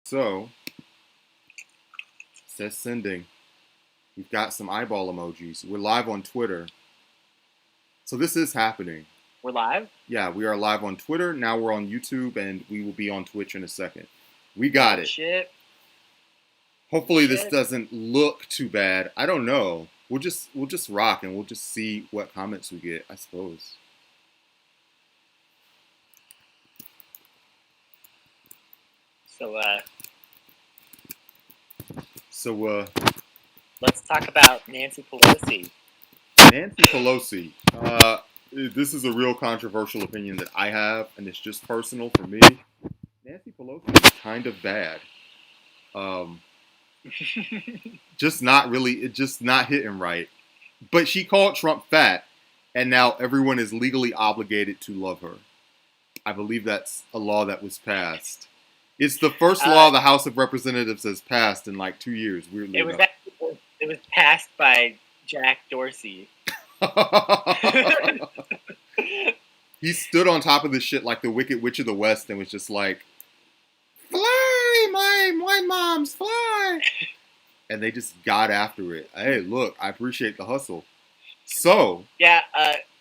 So, says sending. We've got some eyeball emojis. We're live on Twitter. So this is happening. We're live? Yeah, we are live on Twitter. Now we're on YouTube and we will be on Twitch in a second. We got it. Shit. Hopefully this doesn't look too bad. I don't know. We'll just rock and we'll just see what comments we get, I suppose. So let's talk about Nancy Pelosi. Nancy Pelosi. This is a real controversial opinion that I have, and it's just personal for me. Nancy Pelosi is kind of bad. Just not hitting right. But she called Trump fat, and now everyone is legally obligated to love her. I believe that's a law that was passed. It's the first law the House of Representatives has passed in like 2 years. Weirdly enough. It was passed by Jack Dorsey. He stood on top of this shit like the Wicked Witch of the West and was just like, "Fly, my moms, fly!" And they just got after it. Hey, look, I appreciate the hustle. So yeah,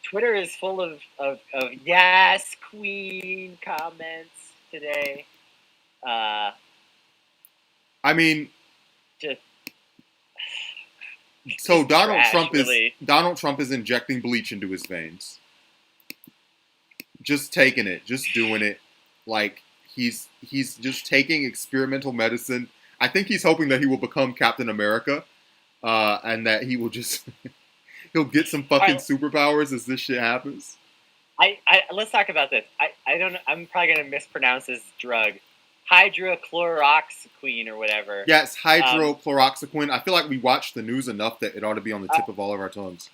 Twitter is full of yes, queen comments today. I mean, just so Donald trash, Trump really. is Donald Trump is injecting bleach into his veins. Just taking it, just doing it. Like he's just taking experimental medicine. I think he's hoping that he will become Captain America, and that he will just he'll get some fucking superpowers as this shit happens. Let's talk about this. I don't know. I'm probably gonna mispronounce this drug. Hydrochloroxyquine or whatever. Yes, hydrochloroxyquine. I feel like we watched the news enough that it ought to be on the tip of all of our tongues.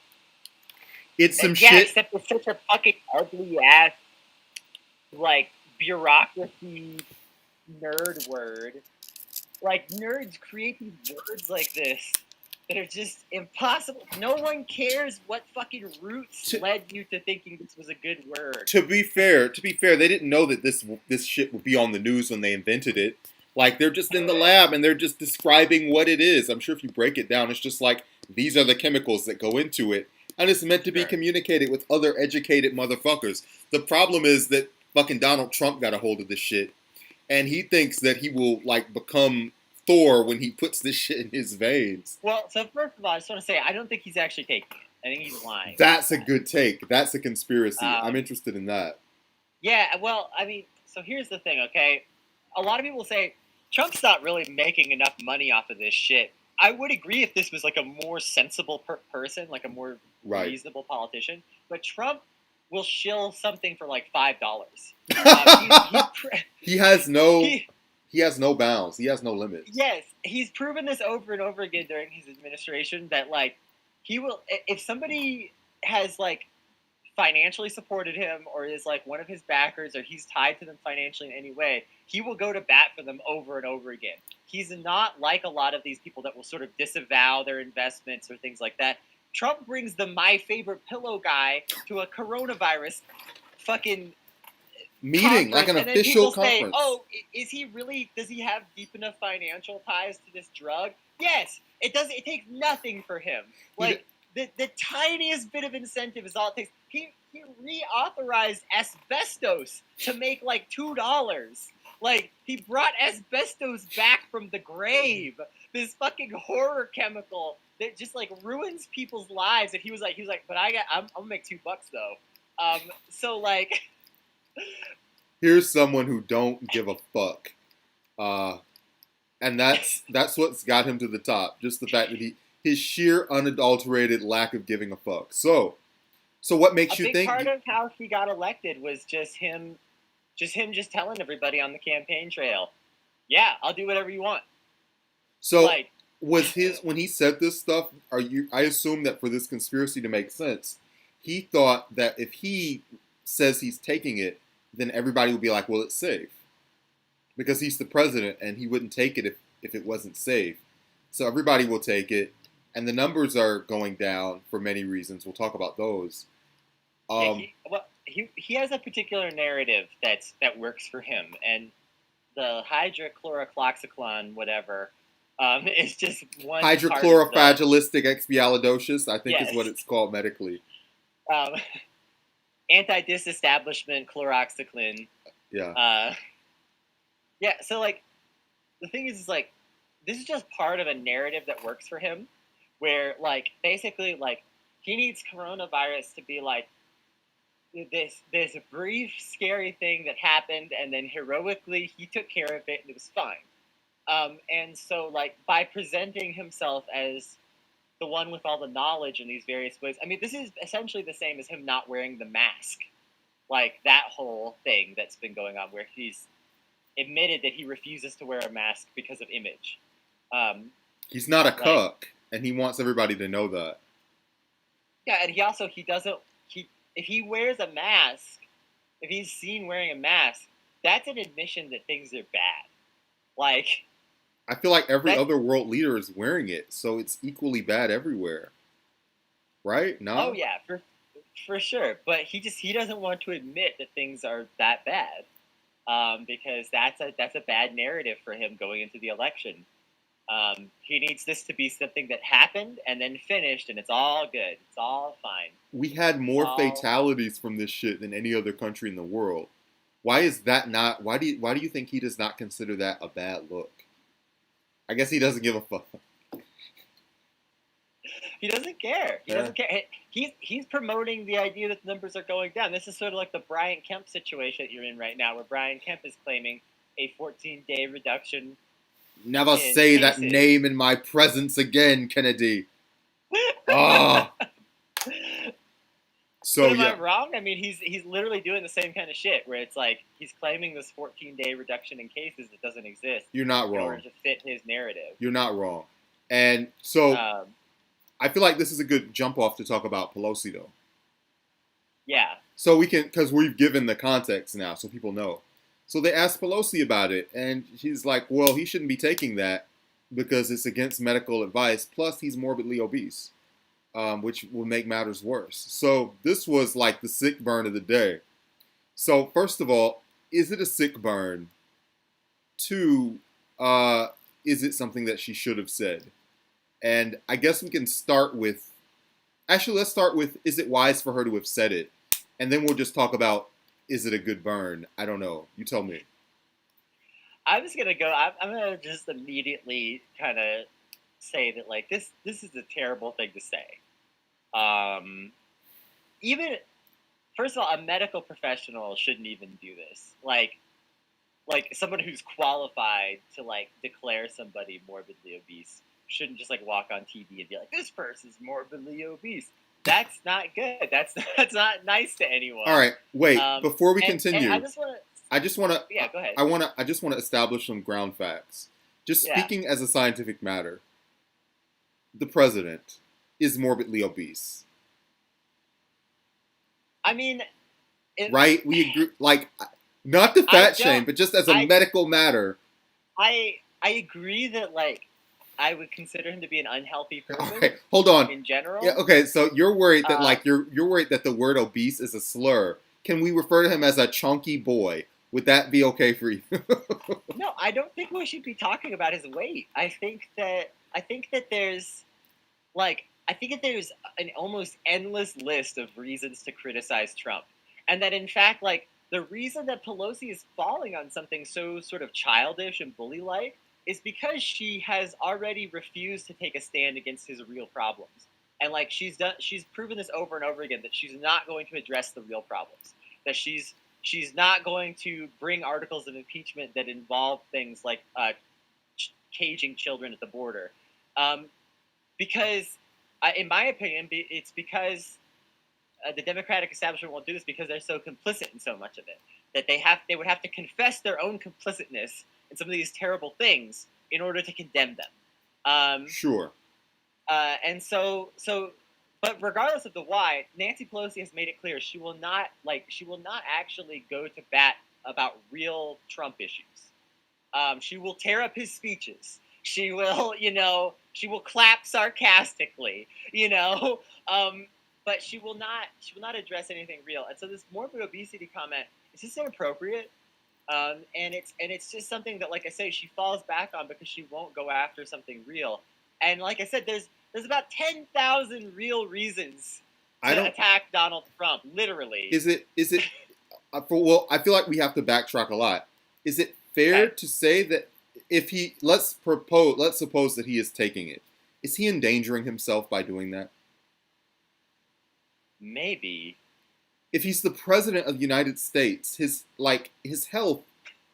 It's some shit. Except it's such a fucking ugly ass, like, bureaucracy nerd word. Like, nerds create these words like this that are just impossible. No one cares what fucking roots led you to thinking this was a good word. To be fair, they didn't know that this shit would be on the news when they invented it. Like, they're just in the lab and they're just describing what it is. I'm sure if you break it down, it's just like, these are the chemicals that go into it. And it's meant to be communicated with other educated motherfuckers. The problem is that fucking Donald Trump got a hold of this shit. And he thinks that he will, like, become Thor when he puts this shit in his veins. Well, so first of all, I just want to say, I don't think he's actually taking it. I think he's lying. That's a good take. That's a conspiracy. I'm interested in that. Yeah, well, I mean, so here's the thing, okay? A lot of people say, Trump's not really making enough money off of this shit. I would agree if this was like a more sensible person, like a more reasonable politician. But Trump will shill something for like $5. He has no bounds. He has no limit. Yes, he's proven this over and over again during his administration that like he will, if somebody has like financially supported him or is like one of his backers or he's tied to them financially in any way, he will go to bat for them over and over again. He's not like a lot of these people that will sort of disavow their investments or things like that. Trump brings the My Favorite Pillow guy to a coronavirus fucking meeting, like an official conference. Say, oh, is he really, does he have deep enough financial ties to this drug? Yes, it takes nothing for him. Like, the tiniest bit of incentive is all it takes. He reauthorized asbestos to make like $2. Like, he brought asbestos back from the grave. This fucking horror chemical that just like ruins people's lives. And he was like, but I'm gonna make $2 though. So like, here's someone who don't give a fuck, and that's what's got him to the top. Just the fact that his sheer unadulterated lack of giving a fuck. So what makes you think? A big part of how he got elected was just him telling everybody on the campaign trail, "Yeah, I'll do whatever you want." So like, was when he said this stuff? I assume that for this conspiracy to make sense, he thought that if he says he's taking it, then everybody would be like, well, it's safe. Because he's the president and he wouldn't take it if it wasn't safe. So everybody will take it. And the numbers are going down for many reasons. We'll talk about those. He has a particular narrative that works for him. And the hydrochlorocloxaclone, whatever, is just one part of the Hydrochlorofragilistic I think is what yes, it's called medically. um, anti-disestablishment chloroxaclone. Yeah. Yeah, so like the thing is like this is just part of a narrative that works for him, where like basically like he needs coronavirus to be like this brief scary thing that happened, and then heroically he took care of it and it was fine. And so like by presenting himself as the one with all the knowledge in these various ways, I mean this is essentially the same as him not wearing the mask, like that whole thing that's been going on where he's admitted that he refuses to wear a mask because of image. He's not a Like, cuck, and he wants everybody to know that. yeah, and he doesn't he if he wears a mask, if he's seen wearing a mask, that's an admission that things are bad. Like I feel like every that. other world leader is wearing it, so it's equally bad everywhere. Right? Oh No? yeah, for sure. But he doesn't want to admit that things are that bad, because that's a bad narrative for him going into the election. He needs this to be something that happened and then finished, and it's all good. It's all fine. We had It's more all fine. fatalities from this shit than any other country in the world. Why is that not why do you think he does not consider that a bad look? I guess he doesn't give a fuck. He doesn't care. He Yeah. doesn't care. He's promoting the idea that the numbers are going down. This is sort of like the Brian Kemp situation that you're in right now, where Brian Kemp is claiming a 14-day reduction Never in say that cases. name in my presence again, Kennedy. Ah. So But am I yeah, wrong? I mean, he's literally doing the same kind of shit, where it's like he's claiming this 14-day reduction in cases that doesn't exist you're not in order wrong. to fit his narrative. You're not wrong. And so Um, I feel like this is a good jump off to talk about Pelosi though. yeah, So we can, because we've given the context now, so people know. So they asked Pelosi about it, and she's like, well, he shouldn't be taking that because it's against medical advice. Plus, he's morbidly obese, which will make matters worse. So this was like the sick burn of the day. So first of all, is it a sick burn? Two, is it something that she should have said? And I guess we can start with, actually, let's start with, is it wise for her to have said it? And then we'll just talk about, is it a good burn? I don't know. You tell me. I'm just gonna go. I'm gonna just immediately kind of say that like this is a terrible thing to say. Even first of all, a medical professional shouldn't even do this. Like someone who's qualified to like declare somebody morbidly obese shouldn't just like walk on TV and be like, this person's morbidly obese. That's not good. That's not nice to anyone. All right, wait. Before we And continue, I just want to. I just want to. Yeah, go ahead. I just want to establish some ground facts. Just Yeah. speaking as a scientific matter, the president is morbidly obese, I mean, right? We agree. Like, not the fat shame, but just as a medical matter. I agree that like I would consider him to be an unhealthy person. Okay, hold on. In general. Yeah. Okay. So you're worried that like you're worried that the word obese is a slur. Can we refer to him as a chunky boy? Would that be okay for you? No, I don't think we should be talking about his weight. I think that there's an almost endless list of reasons to criticize Trump. And that in fact, like the reason that Pelosi is falling on something so sort of childish and bully-like is because she has already refused to take a stand against his real problems. And like she's proven this over and over again that she's not going to address the real problems. That she's not going to bring articles of impeachment that involve things like caging children at the border, because, in my opinion, it's because the Democratic establishment won't do this because they're so complicit in so much of it that they would have to confess their own complicitness in some of these terrible things in order to condemn them. Sure. And so, but regardless of the why, Nancy Pelosi has made it clear she will not actually go to bat about real Trump issues. She will tear up his speeches. She will, she will clap sarcastically, but she will not address anything real. And so this morbid obesity comment, is this inappropriate? And it's just something that, like I say, she falls back on because she won't go after something real. And like I said, there's about 10,000 real reasons I to don't. attack Donald Trump, literally. Is it? Well, I feel like we have to backtrack a lot. Is it fair Okay, to say that if he let's suppose that he is taking it, is he endangering himself by doing that? maybe. If he's the president of the United States, his health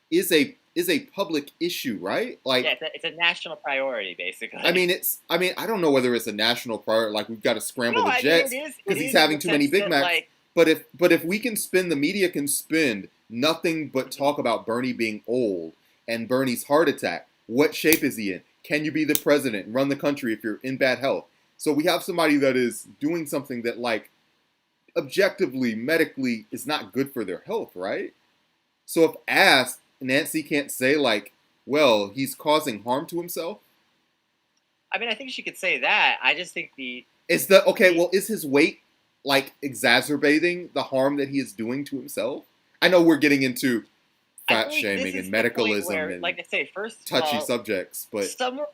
is a public issue, right? Yeah, Like, it's a national priority, I basically. mean, I don't know whether it's a national priority. Like, we've got to scramble No, the I mean jets it is. It because he's is in having the too many sense Big that, Macs. like, But if we can spend, the media can spend nothing but mhm. talk about Bernie being old and Bernie's heart attack. What shape is he in? Can you be the president and run the country if you're in bad health? So we have somebody that is doing something that, like, objectively, medically, is not good for their health, right? So if asked, Nancy can't say, like, well, he's causing harm to himself. I mean, I think she could say that. I just think Is the okay? the Well, is his weight like exacerbating the harm that he is doing to himself? I know we're getting into I fat think this shaming is and the point medicalism where, and like I say, first of touchy all, subjects, but someone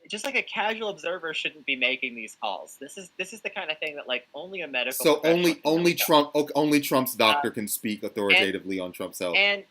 just like a casual observer shouldn't be making these calls. This is the kind of thing that, like, only a medical so professional only can only really tell. Only Trump's Uh, doctor can speak and authoritatively on Trump's health. and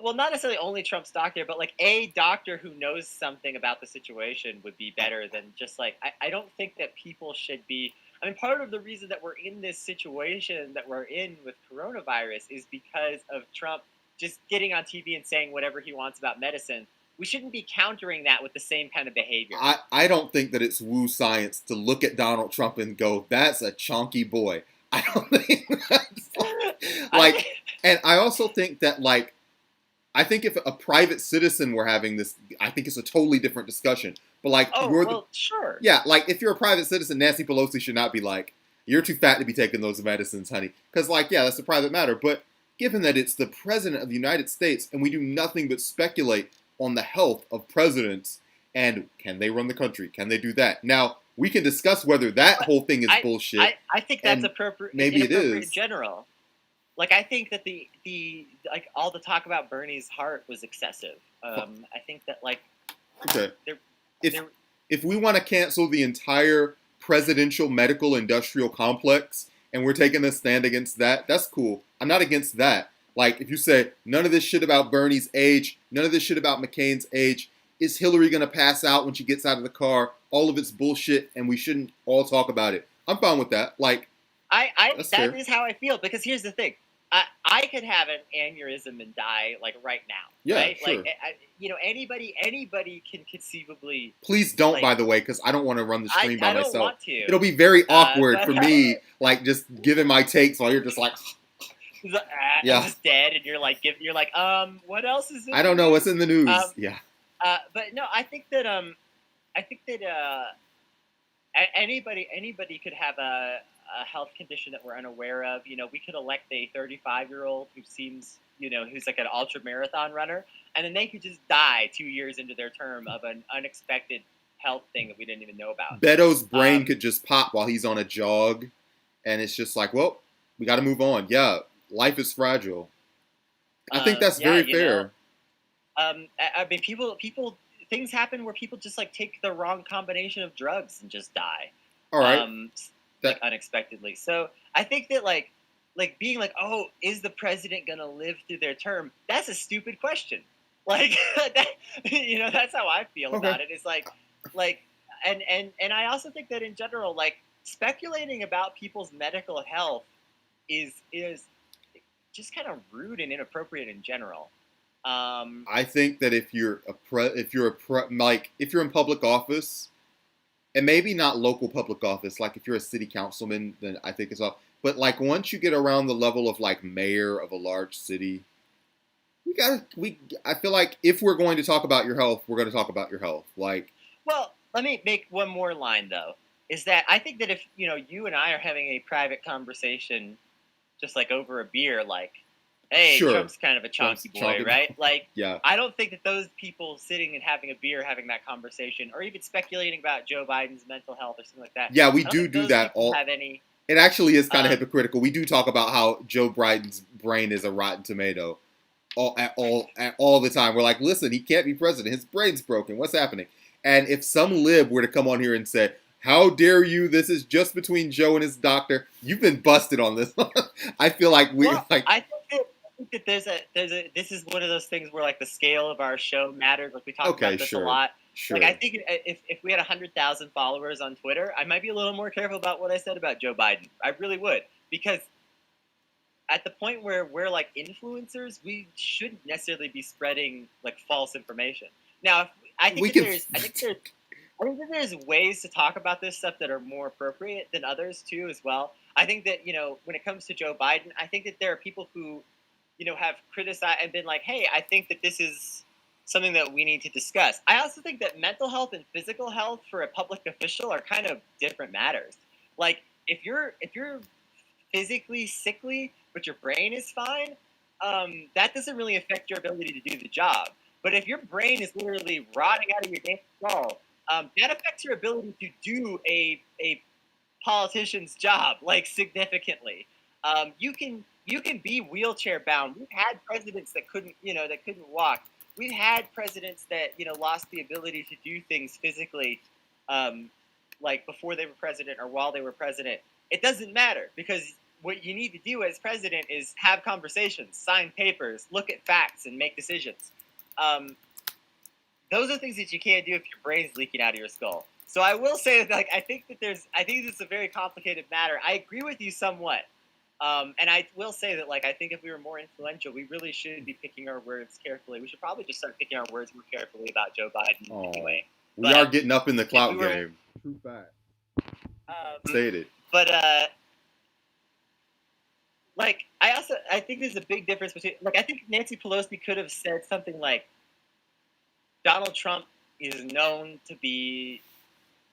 well, not necessarily only Trump's doctor, but like a doctor who knows something about the situation would be better than just like I don't think that people should be. I mean, part of the reason that we're in this situation that we're in with coronavirus is because of Trump just getting on TV and saying whatever he wants about medicine. We shouldn't be countering that with the same kind of behavior. I don't think that it's woo science to look at Donald Trump and go, "That's a chonky boy." I don't think that's I like, think. and I also think that, like, I think if a private citizen were having this, I think it's a totally different discussion. But, like, Oh you're the well, sure. yeah, like, if you're a private citizen, Nancy Pelosi should not be like, "You're too fat to be taking those medicines, honey," because, like, yeah, that's a private matter. But given that it's the president of the United States and we do nothing but speculate on the health of presidents and can they run the country, can they do that? Now we can discuss whether that But whole thing is I bullshit, I think that's and appropriate, maybe it inappropriate in is. general. Like, I think that the like all the talk about Bernie's heart was excessive. I think that, like, Okay, there if there if we want to cancel the entire presidential medical industrial complex and we're taking a stand against that, that's cool. I'm not against that. Like, if you say none of this shit about Bernie's age, none of this shit about McCain's age, is Hillary gonna pass out when she gets out of the car? All of it's bullshit, and we shouldn't all talk about it. I'm fine with that. Like, I that's that fair. is how I feel, because here's the thing. I could have an aneurysm and die, like, right now, Yeah, right? Like, sure. anybody can conceivably, Please don't, like, by the way, because I don't want to run the stream by I don't myself. want to, It'll be very awkward but for me, like, just giving my takes while you're just like, I'm yeah, just dead, and you're like, what else is in I the don't know what's news? in the news. Um, Yeah. but no, I think that anybody could have a health condition that we're unaware of. We could elect a 35-year-old who seems, who's like an ultra marathon runner, and then they could just die 2 years into their term of an unexpected health thing that we didn't even know about. Beto's brain Um, could just pop while he's on a jog, and it's just like, well, we got to move on. Yeah, life is fragile. I think that's yeah, very fair. I mean, things happen where people just, like, take the wrong combination of drugs and just die. All right. um, like, That unexpectedly. So I think that, like being like, oh, is the president gonna live through their term? That's a stupid question. Like, that, that's how I feel okay. about it. It's like, and I also think that in general, like, speculating about people's medical health is just kind of rude and inappropriate in general. Um, I think that if you're in public office, and maybe not local public office, like if you're a city councilman, then I think it's all. But, like, once you get around the level of, like, mayor of a large city, I feel like if we're going to talk about your health, we're going to talk about your health. Like, Well, let me make one more line, though. Is that I think that if you and I are having a private conversation, just like over a beer, like, hey, sure, Trump's kind of a Trump's chonky boy, chonky. right? Like, Yeah. I don't think that those people sitting and having a beer, having that conversation, or even speculating about Joe Biden's mental health or something like that, Yeah, we I don't do think do those that people all. have any. It actually is kind of Um, hypocritical. We do talk about how Joe Biden's brain is a rotten tomato all the time. We're like, listen, he can't be president. His brain's broken. What's happening? And if some lib were to come on here and say, how dare you? This is just between Joe and his doctor. You've been busted on this. I feel like I think that this is one of those things where like the scale of our show matters. Like we talk about this a lot. Sure. Like I think if we had 100,000 followers on Twitter, I might be a little more careful about what I said about Joe Biden. I really would, because at the point where we're like influencers, we shouldn't necessarily be spreading like false information. Now, I think that there's ways to talk about this stuff that are more appropriate than others too, as well. I think that when it comes to Joe Biden, I think that there are people who have criticized and been like, hey, I think that this is something that we need to discuss. I also think that mental health and physical health for a public official are kind of different matters. Like if you're physically sickly but your brain is fine, that doesn't really affect your ability to do the job. But if your brain is literally rotting out of your damn skull, that affects your ability to do a politician's job like significantly. You can be wheelchair bound. We've had presidents that couldn't walk. We've had presidents that lost the ability to do things physically, like before they were president or while they were president. It doesn't matter, because what you need to do as president is have conversations, sign papers, look at facts, and make decisions. Those are things that you can't do if your brain's leaking out of your skull. So I will say that I think this is a very complicated matter. I agree with you somewhat. And I will say that I think if we were more influential, we really should be picking our words carefully. We should probably just start picking our words more carefully about Joe Biden anyway. We are getting up in the clout game. True fact. Stated. But I think there's a big difference between I think Nancy Pelosi could have said something like, Donald Trump is known to be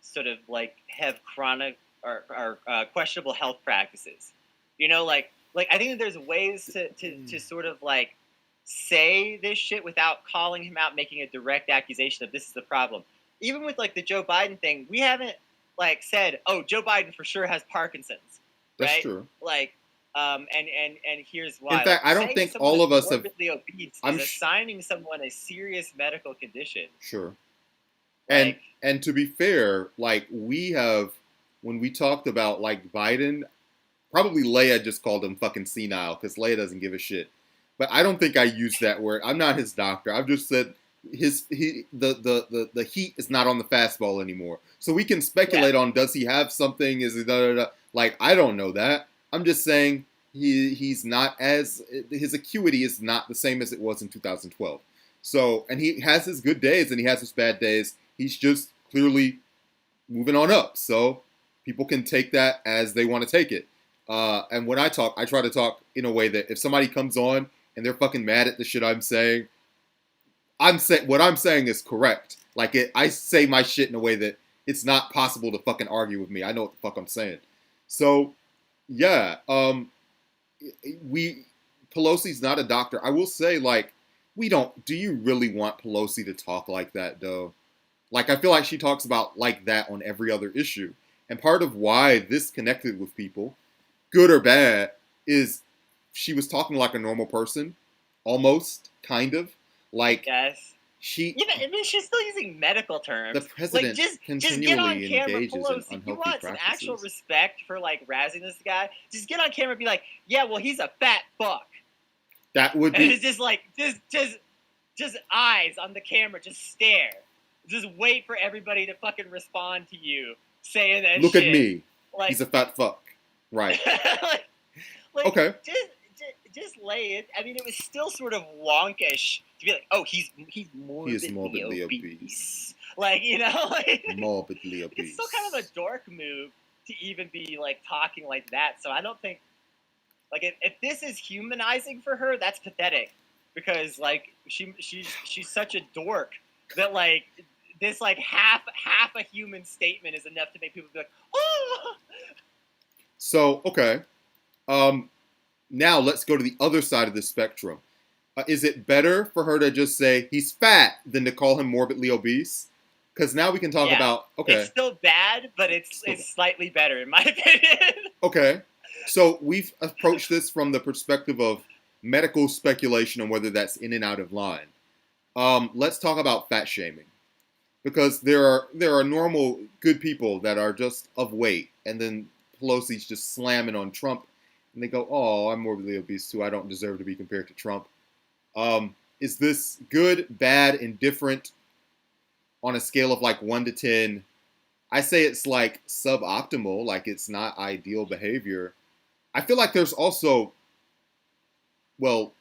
sort of have chronic or questionable health practices. I think that there's ways to sort of say this shit without calling him out, making a direct accusation of this is the problem. Even with the Joe Biden thing, we haven't said, oh, Joe Biden for sure has Parkinson's. That's right? true. And here's why. In fact, I don't think all of us have. Obese is assigning someone a serious medical condition. Sure. And to be fair, we have, when we talked about Biden, probably Leia just called him fucking senile because Leia doesn't give a shit. But I don't think I used that word. I'm not his doctor. I've just said the heat is not on the fastball anymore. So we can speculate on, does he have something? Is it da da da? I don't know that. I'm just saying he's not his acuity is not the same as it was in 2012. So, and he has his good days and he has his bad days. He's just clearly moving on up. So people can take that as they want to take it. And when I talk, I try to talk in a way that if somebody comes on and they're fucking mad at the shit I'm saying what I'm saying is correct. I say my shit in a way that it's not possible to fucking argue with me. I know what the fuck I'm saying. So, yeah, Pelosi's not a doctor. I will say, do you really want Pelosi to talk like that, though? I feel like she talks about that on every other issue. And part of why this connected with people, good or bad, is she was talking like a normal person, almost, kind of. Yes. She's still using medical terms. The president continually get on camera, engages Pelosi. in unhealthy If you want practices. some actual respect for razzing this guy, just get on camera and be like, yeah, well, he's a fat fuck. That would be. And it's just eyes on the camera, just stare, just wait for everybody to fucking respond to you saying that. Look shit. At me. He's a fat fuck. Right. Okay. Just lay it. I mean, it was still sort of wonkish to be like, oh, he's morbidly obese. Morbidly obese. It's still kind of a dork move to even be talking like that. So I don't think if this is humanizing for her, that's pathetic, because she's such a dork that this half a human statement is enough to make people be like, oh. So okay. Now let's go to the other side of the spectrum. Is it better for her to just say he's fat than to call him morbidly obese? Because now we can talk about, okay. It's still bad, but it's slightly better in my opinion. Okay. So we've approached this from the perspective of medical speculation on whether that's in and out of line. Let's talk about fat shaming, because there are normal good people that are just of weight, and then Pelosi's just slamming on Trump, and they go, "Oh, I'm morbidly obese too. I don't deserve to be compared to Trump." Is this good, bad, indifferent on a scale of like 1 to 10? I say it's like suboptimal, like it's not ideal behavior. I feel like there's also, well,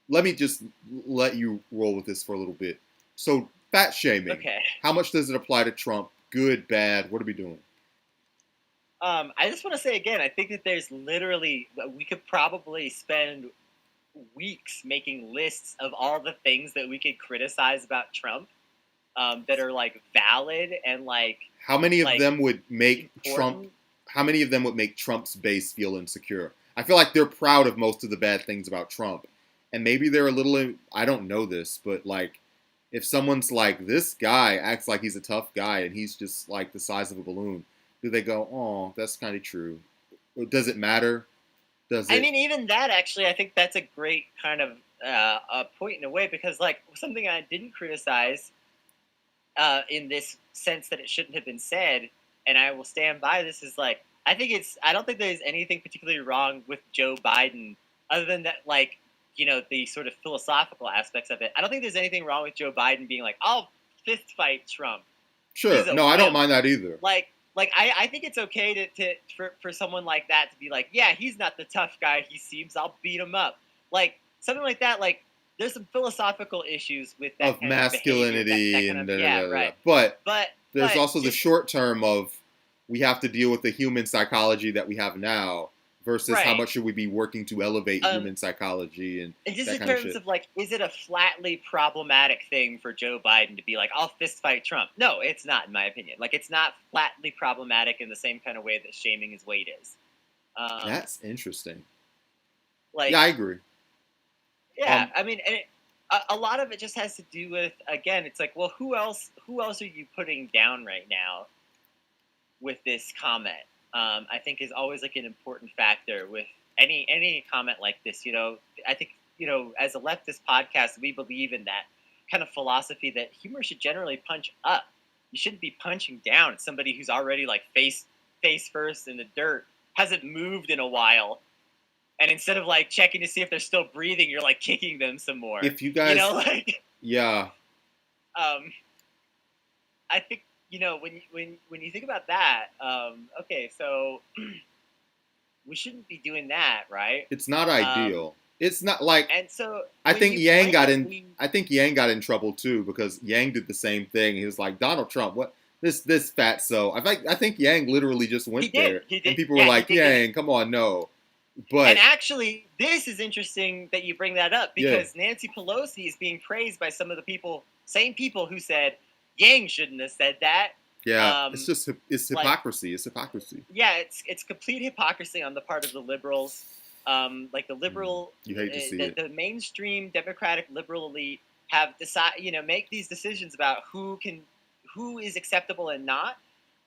let me just let you roll with this for a little bit. So, fat shaming. Okay. How much does it apply to Trump? Good, bad? What are we doing? I just want to say again, I think that there's literally, we could probably spend weeks making lists of all the things that we could criticize about Trump, that are like valid and like How many of them would make important. Trump? How many of them would make Trump's base feel insecure? I feel like they're proud of most of the bad things about Trump, and maybe they're a little. I don't know this, but like, if someone's like, this guy acts like he's a tough guy and he's just like the size of a balloon, do they go, "Oh, that's kind of true"? Or does it matter? Does it? I mean, even that actually, I think that's a great kind of a point in a way, because like something I didn't criticize in this sense that it shouldn't have been said, and I will stand by this, is like I don't think there's anything particularly wrong with Joe Biden, other than that, like, the sort of philosophical aspects of it. I don't think there's anything wrong with Joe Biden being like, I'll fist fight Trump. Sure. No, I don't mind that either. I think it's okay for someone like that to be like, yeah, he's not the tough guy he seems. I'll beat him up. Like something like that. Like there's some philosophical issues with that Of kind masculinity of behavior, and yeah, right. But But there's also the just short term of we have to deal with the human psychology that we have now versus how right. much should we be working to elevate human psychology and Just that in kind of terms shit. of like, is it a flatly problematic thing for Joe Biden to be like, I'll fist fight Trump? No, it's not, in my opinion. Like, it's not flatly problematic in the same kind of way that shaming his weight is. That's interesting. Like, yeah, I agree. yeah, I mean, and a lot of it just has to do with, again, it's like, well, who else are you putting down right now with this comment? I think is always like an important factor with any comment like this. I think, as a leftist podcast, we believe in that kind of philosophy that humor should generally punch up. You shouldn't be punching down at somebody who's already like face first in the dirt, hasn't moved in a while, and instead of like checking to see if they're still breathing, you're like kicking them some more. If you guys, yeah, I think when you think about that, okay, so we shouldn't be doing that, right? It's not ideal. It's not like, and so I think Yang got in. I think Yang got in trouble too because Yang did the same thing. He was like, Donald Trump, what this fatso. I think Yang literally just went there, and people were like, Yang, come on, no. But and actually, this is interesting that you bring that up because Nancy Pelosi is being praised by some of the same people who said Yang shouldn't have said that. Yeah, it's just hypocrisy. It's hypocrisy. Yeah, it's complete hypocrisy on the part of the liberals. Like the liberal, you hate to see it. The mainstream Democratic liberal elite have decided, make these decisions about who is acceptable and not.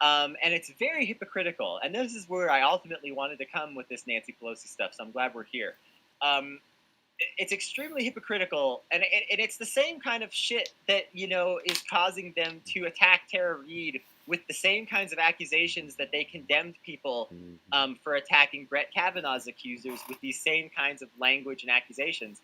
And it's very hypocritical. And this is where I ultimately wanted to come with this Nancy Pelosi stuff. So I'm glad we're here. It's extremely hypocritical, and it's the same kind of shit that is causing them to attack Tara Reade with the same kinds of accusations that they condemned people for attacking Brett Kavanaugh's accusers with these same kinds of language and accusations.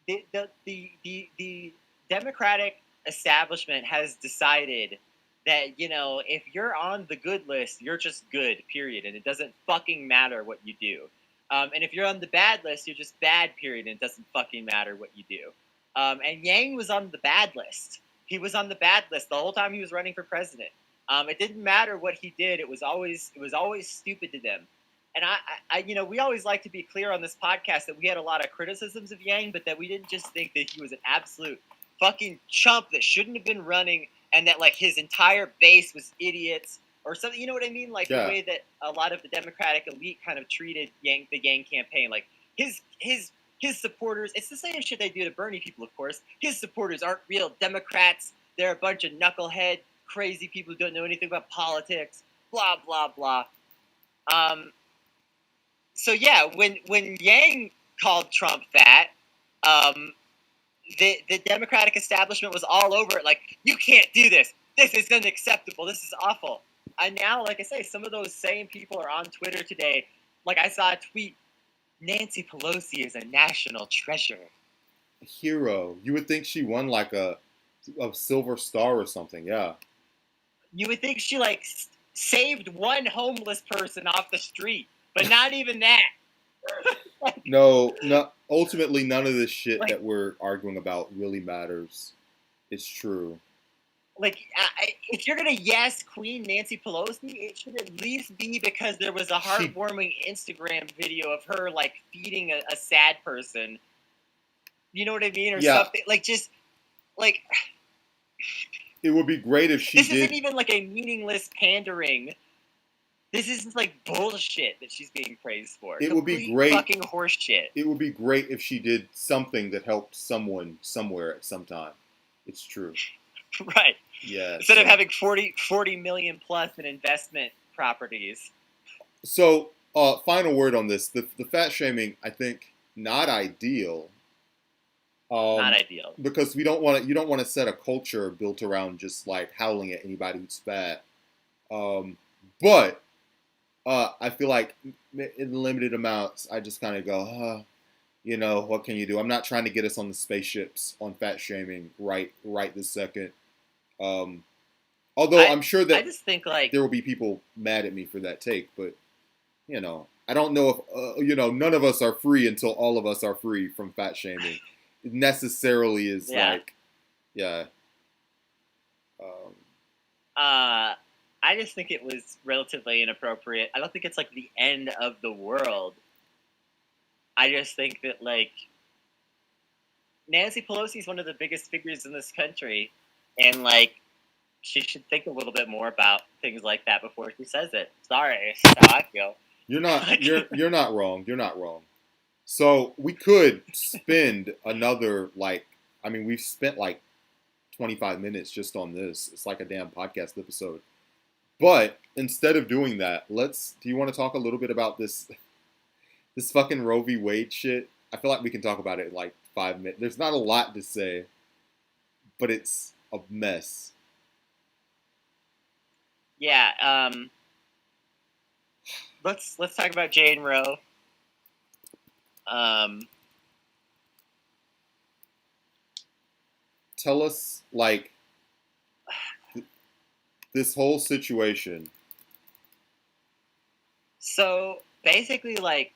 The Democratic establishment has decided that if you're on the good list, you're just good, period, and it doesn't fucking matter what you do. And if you're on the bad list, you're just bad, period, and it doesn't fucking matter what you do. And Yang was on the bad list. He was on the bad list the whole time he was running for president. It didn't matter what he did. It was always stupid to them. And I we always like to be clear on this podcast that we had a lot of criticisms of Yang, but that we didn't just think that he was an absolute fucking chump that shouldn't have been running, and that like his entire base was idiots or something. You know what I mean? Like the way that a lot of the Democratic elite kind of treated the Yang campaign. Like his supporters, it's the same shit they do to Bernie people, of course. His supporters aren't real Democrats. They're a bunch of knucklehead, crazy people who don't know anything about politics, blah, blah, blah. So yeah, when Yang called Trump fat. The Democratic establishment was all over it, like, you can't do this. This is unacceptable. This is awful. And now, like I say, some of those same people are on Twitter today. Like, I saw a tweet, Nancy Pelosi is a national treasure. Hero. You would think she won like a silver star or something. Yeah. You would think she, like, saved one homeless person off the street, but not even that. No. Ultimately, none of this shit Like- that we're arguing about really matters. It's true. Like, if you're gonna yes Queen Nancy Pelosi, it should at least be because there was a heartwarming Instagram video of her, like, feeding a sad person. You know what I mean? Or Yeah. something. Like, just, like... It would be great if she This did. isn't even, like, a meaningless pandering. This is, like, bullshit that she's being praised for. It would be Complete great. fucking horseshit. It would be great if she did something that helped someone somewhere at some time. It's true. Right. Yeah. Instead of having 40 million plus in investment properties. So, final word on this: the fat shaming, I think, not ideal. Not ideal. Because you don't want to set a culture built around just like howling at anybody who's fat. But I feel like in limited amounts, I just kind of go, what can you do? I'm not trying to get us on the spaceships on fat shaming right this second. Although I'm sure that I just think, like, there will be people mad at me for that take, but I don't know if none of us are free until all of us are free from fat shaming. It necessarily is like, yeah. I just think it was relatively inappropriate. I don't think it's, like, the end of the world. I just think that, like, Nancy Pelosi is one of the biggest figures in this country, and, like, she should think a little bit more about things like that before she says it. Sorry, that's how I feel. You're not wrong. You're not wrong. So we could spend another we've spent like 25 minutes just on this. It's like a damn podcast episode. But instead of doing that, do you want to talk a little bit about this fucking Roe v. Wade shit? I feel like we can talk about it in like 5 minutes. There's not a lot to say, but it's a mess. Yeah, let's talk about Jane Roe. Tell us, like, this whole situation. So basically, like,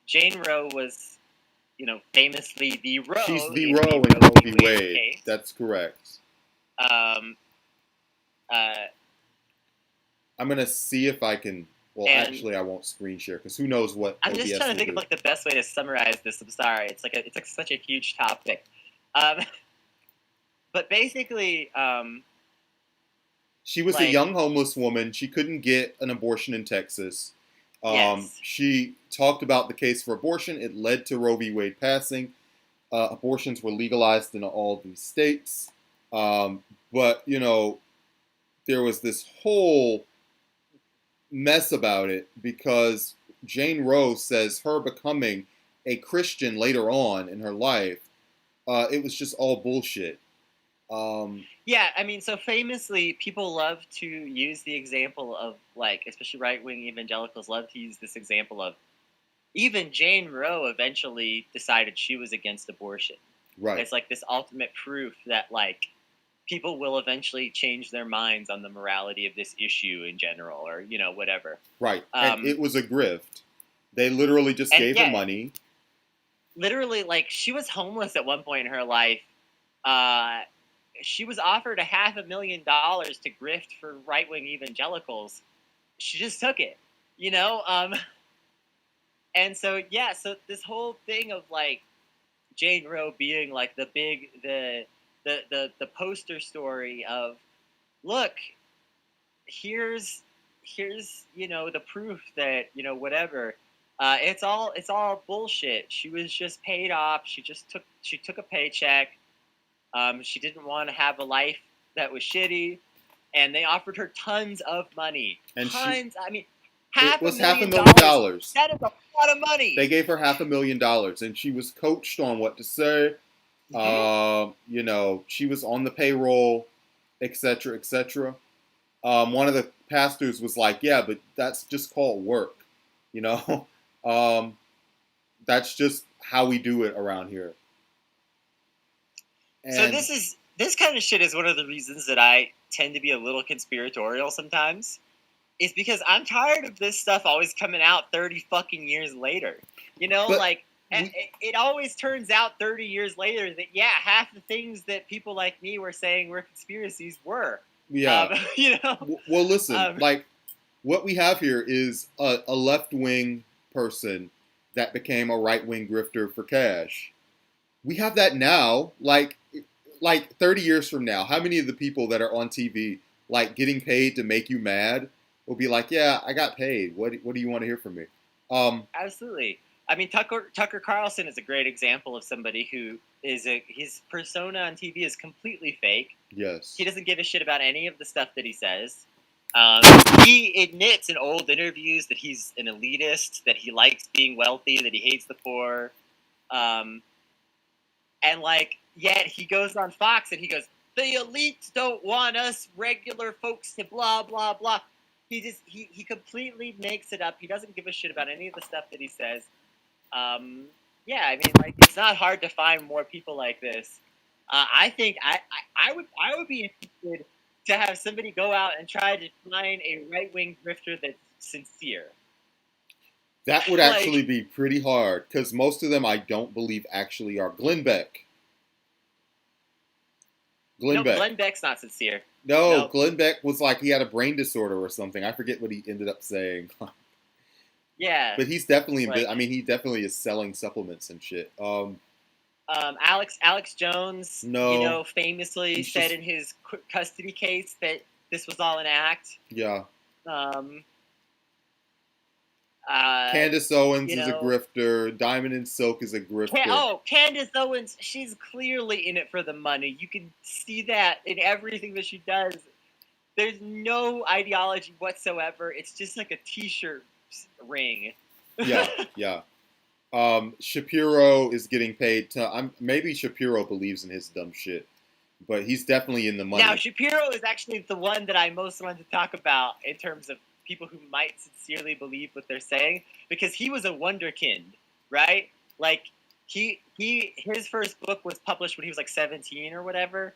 Jane Roe was, famously the Roe. She's the Roe in Roe v. Wade. Case. That's correct. I'm gonna see if I can. Well, actually, I won't screen share because who knows what. I'm OBS just trying to think of, like, the best way to summarize this. I'm sorry, it's like such a huge topic. But basically, she was a young homeless woman. She couldn't get an abortion in Texas. Yes. She talked about the case for abortion. It led to Roe v. Wade passing. Abortions were legalized in all these states. But, there was this whole mess about it because Jane Roe says her becoming a Christian later on in her life, it was just all bullshit. Yeah, I mean, so famously, people love to use the example of, like, especially right-wing evangelicals love to use this example of even Jane Roe eventually decided she was against abortion. Right. It's like this ultimate proof that, like, people will eventually change their minds on the morality of this issue in general, or, whatever. Right. And it was a grift. They literally just gave her money. Literally, like, she was homeless at one point in her life. She was offered $500,000 to grift for right-wing evangelicals. She just took it, and so, yeah, so this whole thing of, like, Jane Roe being, like, the poster story of, look, here's the proof that, whatever. It's all bullshit. She was just paid off. She took a paycheck. She didn't want to have a life that was shitty, and they offered her tons of money. I mean, It Half a was half a million million dollars. dollars. That is a lot of money. They gave her $500,000, and she was coached on what to say. You know, she was on the payroll, etc., etc. One of the pastors was like, "Yeah, but that's just called work, you know. That's just how we do it around here." And So this kind of shit is one of the reasons that I tend to be a little conspiratorial sometimes. Is because I'm tired of this stuff always coming out 30 fucking years later. You know, like it always turns out 30 years later that half the things that people like me were saying were conspiracies were. Yeah. You know. Well, listen, like what we have here is a left-wing person that became a right-wing grifter for cash. We have that now. Like 30 years from now, how many of the people that are on TV, like getting paid to make you mad, will be like, "Yeah, I got paid. What do you want to hear from me?" Absolutely. I mean, Tucker Carlson is a great example of somebody who his persona on TV is completely fake. Yes. He doesn't give a shit about any of the stuff that he says. He admits in old interviews that he's an elitist, that he likes being wealthy, that he hates the poor. And like, yet he goes on Fox and he goes, "The elites don't want us regular folks to blah, blah, blah." He completely makes it up. He doesn't give a shit about any of the stuff that he says. I mean, like, it's not hard to find more people like this. I think I would be interested to have somebody go out and try to find a right-wing grifter that's sincere. That would actually be pretty hard, because most of them I don't believe actually are. Glenn Beck. No, Glenn Beck's not sincere. No, Glenn Beck was like, he had a brain disorder or something. I forget what he ended up saying. Yeah. But he's definitely, he definitely is selling supplements and shit. Alex Jones, famously said in his custody case that this was all an act. Yeah. Candace Owens is a grifter. Diamond and Silk is a grifter. Candace Owens, she's clearly in it for the money. You can see that in everything that she does. There's no ideology whatsoever. It's just like a t-shirt ring. Yeah. Shapiro is getting paid to. Maybe Shapiro believes in his dumb shit, but he's definitely in the money. Now, Shapiro is actually the one that I most wanted to talk about in terms of people who might sincerely believe what they're saying, because he was a wonderkind, right? Like, his first book was published when he was like 17 or whatever,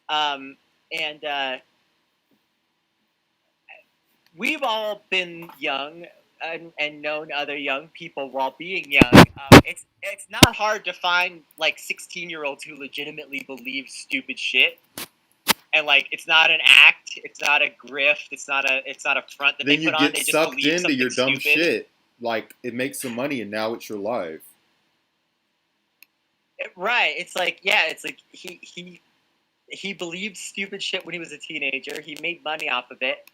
and we've all been young and known other young people while being young. It's not hard to find like 16-year-olds who legitimately believe stupid shit, and like it's not an act, it's not a grift, it's not a front that then they put on. They just believe sucked into your dumb stupid shit. Like, it makes some money, and now it's your life. Right. It's like, it's like he believed stupid shit when he was a teenager. He made money off of it.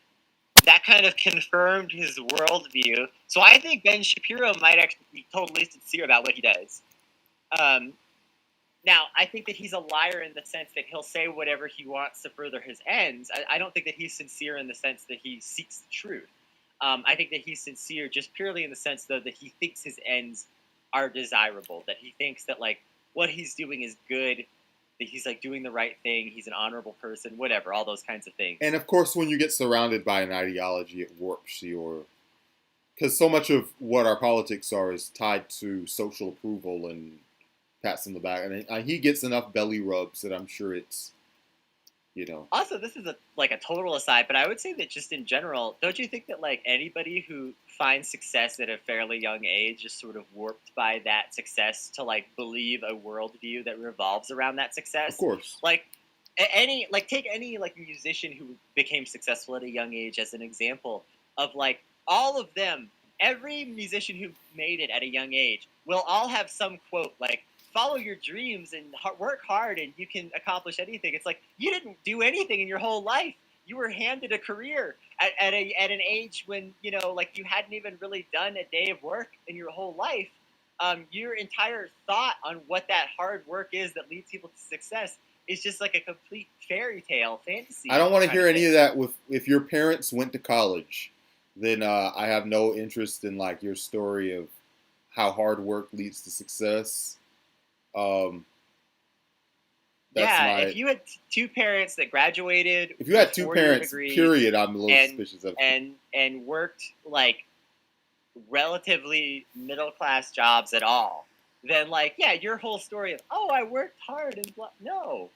That kind of confirmed his worldview. So I think Ben Shapiro might actually be totally sincere about what he does. Now, I think that he's a liar in the sense that he'll say whatever he wants to further his ends. I don't think that he's sincere in the sense that he seeks the truth. I think that he's sincere just purely in the sense, though, that he thinks his ends are desirable, that he thinks that, like, what he's doing is good, that he's, like, doing the right thing, he's an honorable person, whatever, all those kinds of things. And, of course, when you get surrounded by an ideology, it warps your... Because so much of what our politics are is tied to social approval and pats on the back. And he gets enough belly rubs that I'm sure it's, Also, this is a total aside, but I would say that just in general, don't you think that, like, anybody who finds success at a fairly young age is sort of warped by that success to, like, believe a worldview that revolves around that success? Of course. Like, take any, like, musician who became successful at a young age as an example of, like, all of them, every musician who made it at a young age will all have some quote, like, follow your dreams and work hard and you can accomplish anything. It's like, you didn't do anything in your whole life. You were handed a career at an age when, like, you hadn't even really done a day of work in your whole life. Your entire thought on what that hard work is that leads people to success is just like a complete fairy tale fantasy. I don't want to hear any of that if your parents went to college. then I have no interest in like your story of how hard work leads to success. Um, that's Yeah, if my. you had two parents that graduated If you with had two 4-year parents, degrees period, I'm a little and suspicious of it. and worked like relatively middle class jobs at all, then like yeah, your whole story of oh I worked hard and blah, no,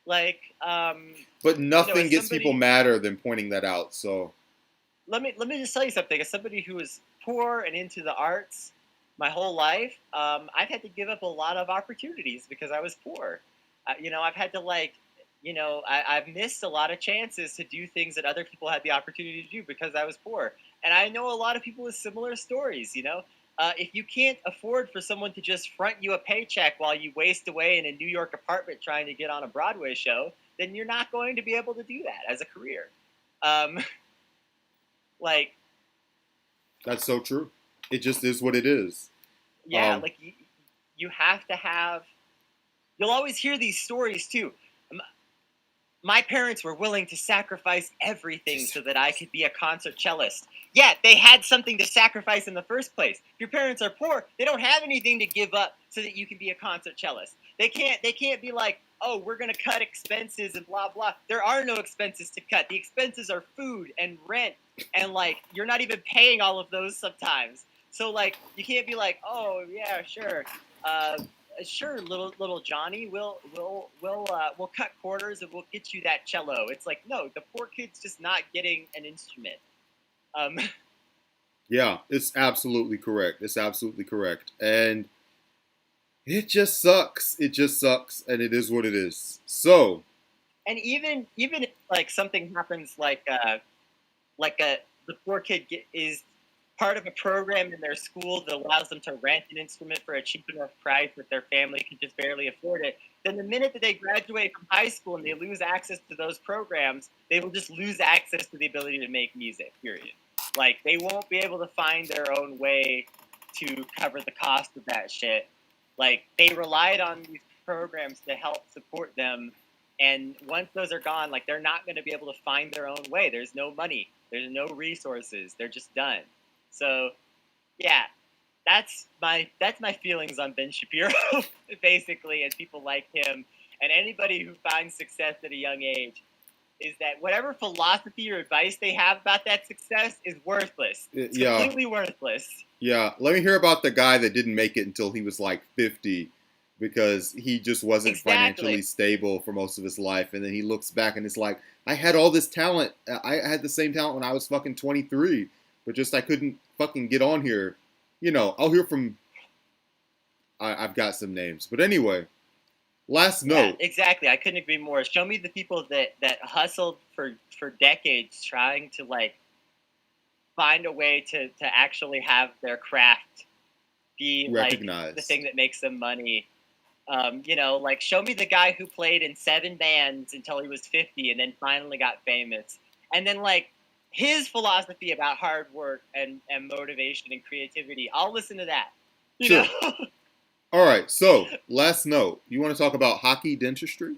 like But nothing as gets people somebody madder than pointing that out. So let me just tell you something. As somebody who was poor and into the arts my whole life, I've had to give up a lot of opportunities because I was poor. I've had to I've missed a lot of chances to do things that other people had the opportunity to do because I was poor. And I know a lot of people with similar stories. If you can't afford for someone to just front you a paycheck while you waste away in a New York apartment trying to get on a Broadway show, then you're not going to be able to do that as a career. Um, like that's so true. It just is what it is. yeah, Um, like you have to have. You'll always hear these stories too. My parents were willing to sacrifice everything so that I could be a concert cellist. Yeah, they had something to sacrifice in the first place. If your parents are poor, they don't have anything to give up so that you can be a concert cellist. They can't be like, "Oh, we're going to cut expenses and blah blah." There are no expenses to cut. The expenses are food and rent and like you're not even paying all of those sometimes. So like you can't be like, "Oh, yeah, sure. Uh, sure, little Johnny, we'll cut quarters and we'll get you that cello." It's like no, the poor kid's just not getting an instrument. Um, yeah, it's absolutely correct. It's absolutely correct. And it just sucks. It just sucks. And it is what it is. So, and even if like something happens like the poor kid is part of a program in their school that allows them to rent an instrument for a cheap enough price that their family can just barely afford it, then the minute that they graduate from high school and they lose access to those programs, they will just lose access to the ability to make music, period. Like, they won't be able to find their own way to cover the cost of that shit. Like, they relied on these programs to help support them. And once those are gone, like, they're not going to be able to find their own way. There's no money, there's no resources, they're just done. So, yeah, that's my feelings on Ben Shapiro, basically, and people like him, and anybody who finds success at a young age, is that whatever philosophy or advice they have about that success is worthless. It's yeah, completely worthless. yeah. Let me hear about the guy that didn't make it until he was like 50 because he just wasn't financially Exactly. stable for most of his life. And then he looks back and it's like, I had all this talent. I had the same talent when I was fucking 23, but just I couldn't fucking get on here. I'll hear from. I've got some names. But anyway, last Yeah, note. exactly. I couldn't agree more. Show me the people that hustled for decades trying to like find a way to actually have their craft be like the Recognize. thing that makes them money. Like show me the guy who played in 7 bands until he was 50 and then finally got famous. And then like his philosophy about hard work and motivation and creativity. I'll listen to that. You know? Sure. All right. So, last note. You want to talk about hockey dentistry?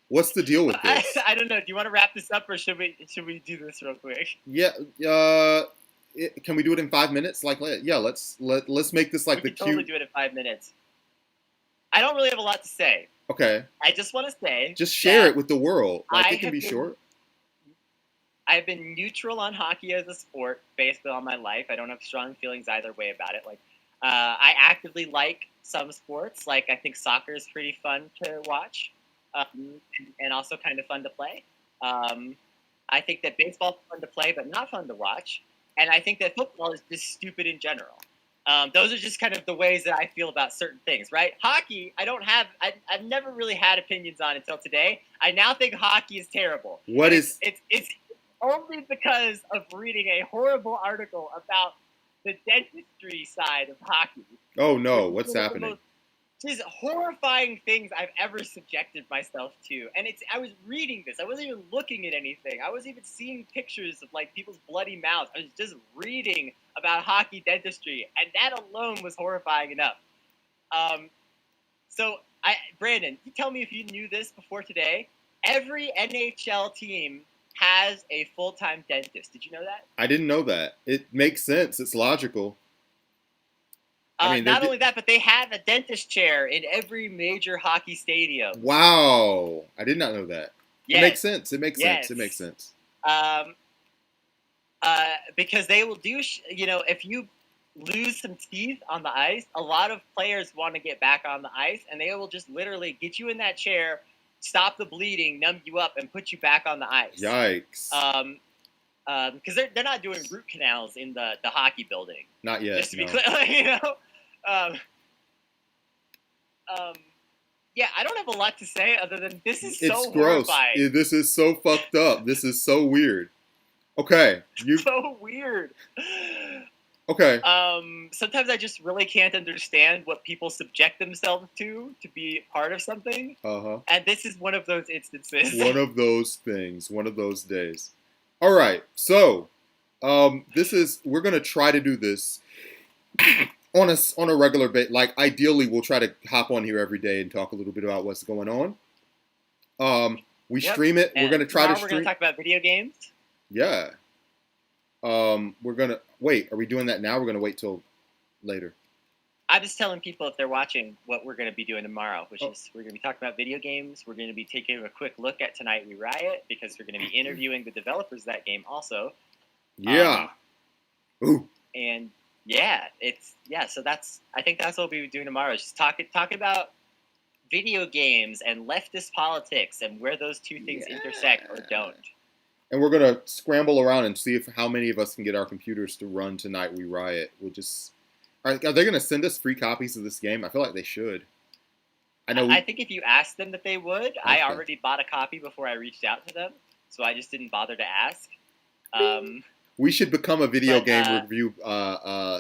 What's the deal with I, this? I don't know. Do you want to wrap this up or should we do this real quick? Yeah. Can we do it in 5 minutes? Like, yeah. Let's make this We like the can totally cute. do it in 5 minutes. I don't really have a lot to say. Okay. I just want to say Just share that it with the world. Like, I it can have be been short. I've been neutral on hockey as a sport basically all my life. I don't have strong feelings either way about it. Like, I actively like some sports. Like, I think soccer is pretty fun to watch, and also kind of fun to play. Um, I think that baseball is fun to play, but not fun to watch. And I think that football is just stupid in general. Those are just kind of the ways that I feel about certain things, right? Hockey, I've never really had opinions on until today. I now think hockey is terrible, What and it's is? it's it's only because of reading a horrible article about the dentistry side of hockey, Oh which no! is What's one of the happening? most just horrifying things I've ever subjected myself to. And I was reading this. I wasn't even looking at anything. I wasn't even seeing pictures of like people's bloody mouths. I was just reading about hockey dentistry, and that alone was horrifying enough. Um, Brandon, you tell me if you knew this before today. Every NHL team has a full-time dentist. Did you know that? I didn't know that. It makes sense. It's logical. I mean, not only that, but they have a dentist chair in every major hockey stadium. Wow. I did not know that. Yes. It makes sense. It makes Yes. sense. It makes sense. Because they will do, if you lose some teeth on the ice, a lot of players want to get back on the ice, and they will just literally get you in that chair, stop the bleeding, numb you up, and put you back on the ice. Yikes. Because they're not doing root canals in the hockey building. Not yet. Just to be clear, yeah, I don't have a lot to say other than this is so gross. horrifying. This is so fucked up. This is so weird. Okay. So weird. Okay. Sometimes I just really can't understand what people subject themselves to be part of something. Uh-huh. And this is one of those instances. One of those things. One of those days. All right. So, we're going to try to do this on a regular basis. Like, ideally, we'll try to hop on here every day and talk a little bit about what's going on. We stream it. And we're going to try to stream. We're going to talk about video games. Yeah. We're going to wait. Are we doing that now? We're going to wait till later. I'm just telling people if they're watching what we're going to be doing tomorrow, which is we're going to be talking about video games. We're going to be taking a quick look at Tonight We Riot because we're going to be interviewing the developers of that game also. Yeah. Ooh. And yeah, so I think that's what we'll be doing tomorrow. Is just talk about video games and leftist politics and where those two things intersect or don't. And we're going to scramble around and see how many of us can get our computers to run Tonight We Riot. Are they going to send us free copies of this game? I feel like they should. I think if you asked them that they would. Okay. I already bought a copy before I reached out to them, so I just didn't bother to ask. We should become a video game review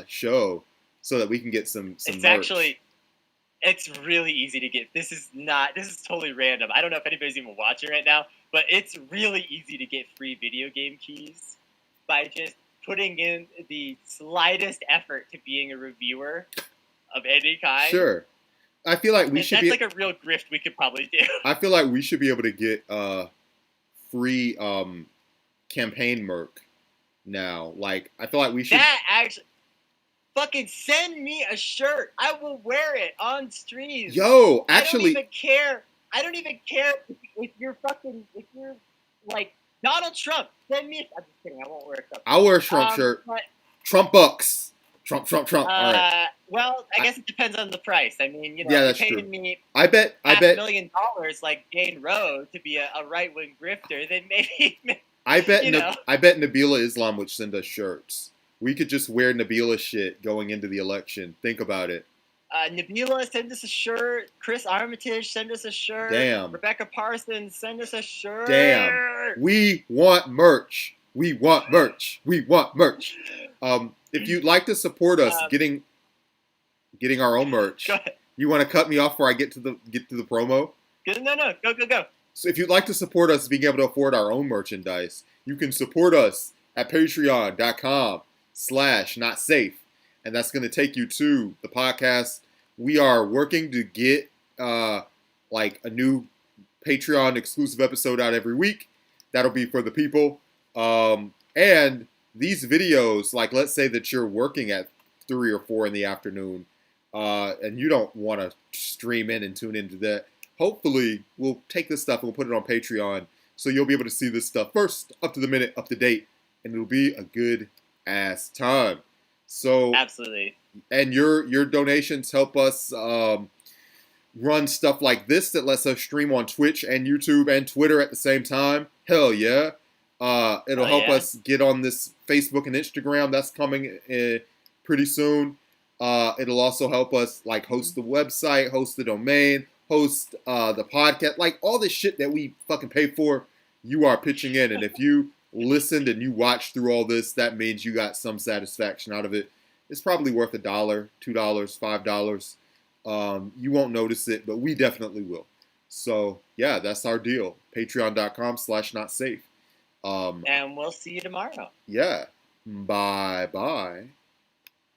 show so that we can get some merch. It's really easy to get. This is totally random. I don't know if anybody's even watching right now, but it's really easy to get free video game keys by just putting in the slightest effort to being a reviewer of any kind. Sure. I feel like that's like a real grift we could probably do. I feel like we should be able to get free campaign merc now. Like, I feel like we should... That actually... Fucking send me a shirt. I will wear it on stream. Yo, actually... I don't even care if you're like Donald Trump. Send me... I'm just kidding. I won't wear a Trump shirt. I'll wear a Trump shirt. Trump bucks. Trump. All right. Well, I guess it depends on the price. I mean, that's you're true. paying me I bet $500,000 like Jane Roe to be a right-wing grifter, then maybe... I bet Nabila Islam would send us shirts. We could just wear Nabila shit going into the election. Think about it. Nabila, send us a shirt. Chris Armitage, send us a shirt. Damn. Rebecca Parsons, send us a shirt. Damn. We want merch. If you'd like to support us getting our own merch, you want to cut me off before I get to the promo? No. Go. So if you'd like to support us being able to afford our own merchandise, you can support us at patreon.com/notsafe. And that's going to take you to the podcast. We are working to get like a new Patreon exclusive episode out every week. That'll be for the people. And these videos, like let's say that you're working at 3 or 4 in the afternoon and you don't want to stream in and tune into that. Hopefully, we'll take this stuff and we'll put it on Patreon so you'll be able to see this stuff first, up to the minute, up to date, and it'll be a good ass time. So absolutely. And your donations help us run stuff like this that lets us stream on Twitch and YouTube and Twitter at the same time. Hell yeah. It'll help us get on this Facebook and Instagram that's coming pretty soon. It'll also help us like host the website, host the domain, host the podcast, like all this shit that we fucking pay for. You are pitching in, and if you listened and you watched through all this, that means you got some satisfaction out of it. It's probably worth $1, $2, $5. You won't notice it, but we definitely will. So yeah, that's our deal. Patreon.com/notsafe. And we'll see you tomorrow. Yeah. Bye.